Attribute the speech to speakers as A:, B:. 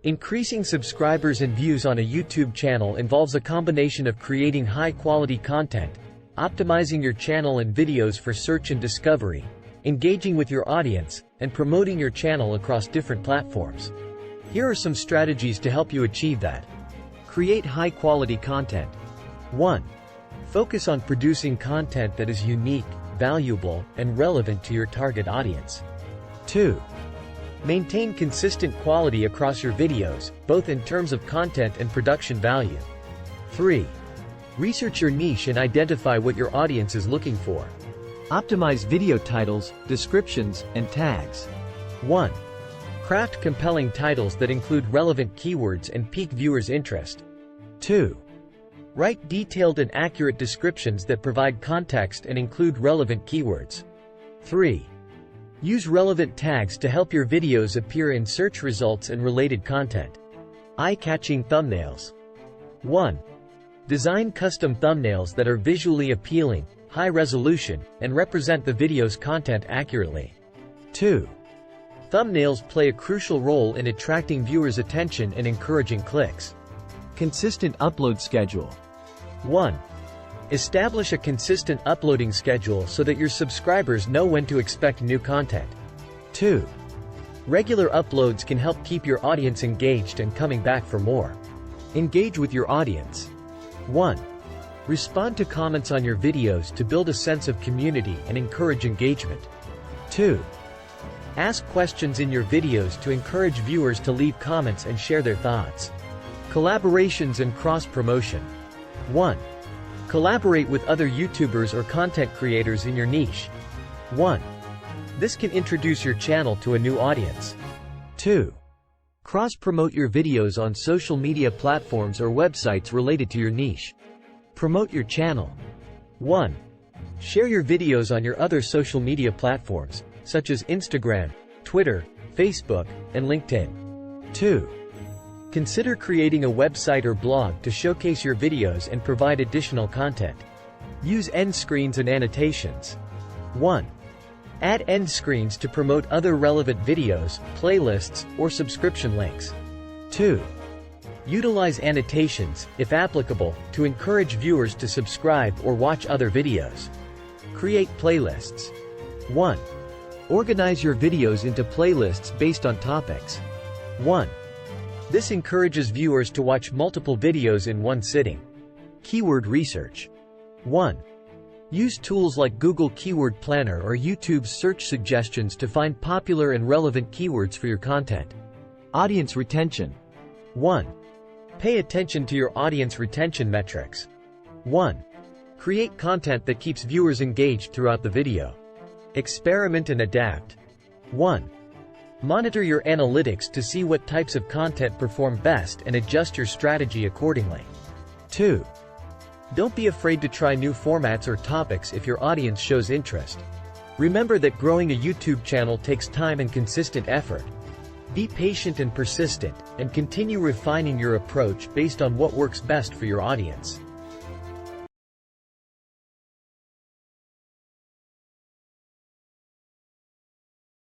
A: Increasing subscribers and views on a YouTube channel involves a combination of creating high-quality content, optimizing your channel and videos for search and discovery, engaging with your audience, and promoting your channel across different platforms. Here are some strategies to help you achieve that. Create high-quality content. 1. Focus on producing content that is unique, valuable, and relevant to your target audience. 2. Maintain consistent quality across your videos, both in terms of content and production value. 3. Research your niche and identify what your audience is looking for. Optimize video titles, descriptions, and tags. 1. Craft compelling titles that include relevant keywords and pique viewers' interest. 2. Write detailed and accurate descriptions that provide context and include relevant keywords. 3. Use relevant tags to help your videos appear in search results and related content. Eye-catching thumbnails. 1. Design custom thumbnails that are visually appealing, high resolution, and represent the video's content accurately. 2. Thumbnails play a crucial role in attracting viewers' attention and encouraging clicks. Consistent upload schedule. 1. Establish a consistent uploading schedule so that your subscribers know when to expect new content. 2. Regular uploads can help keep your audience engaged and coming back for more. Engage with your audience. 1. Respond to comments on your videos to build a sense of community and encourage engagement. 2. Ask questions in your videos to encourage viewers to leave comments and share their thoughts. Collaborations and cross-promotion. 1. Collaborate with other YouTubers or content creators in your niche. 1. This can introduce your channel to a new audience. 2. Cross-promote your videos on social media platforms or websites related to your niche. Promote your channel. 1. Share your videos on your other social media platforms, such as Instagram, Twitter, Facebook, and LinkedIn. 2. Consider creating a website or blog to showcase your videos and provide additional content. Use end screens and annotations. 1. Add end screens to promote other relevant videos, playlists, or subscription links. 2. Utilize annotations, if applicable, to encourage viewers to subscribe or watch other videos. Create playlists. 1. Organize your videos into playlists based on topics. 1. This encourages viewers to watch multiple videos in one sitting. Keyword research. 1. Use tools like Google Keyword Planner or YouTube's search suggestions to find popular and relevant keywords for your content. Audience retention. 1. Pay attention to your audience retention metrics. 1. Create content that keeps viewers engaged throughout the video. Experiment and adapt. 1. Monitor your analytics to see what types of content perform best and adjust your strategy accordingly. 2. Don't be afraid to try new formats or topics if your audience shows interest. Remember that growing a YouTube channel takes time and consistent effort. Be patient and persistent, and continue refining your approach based on what works best for your audience.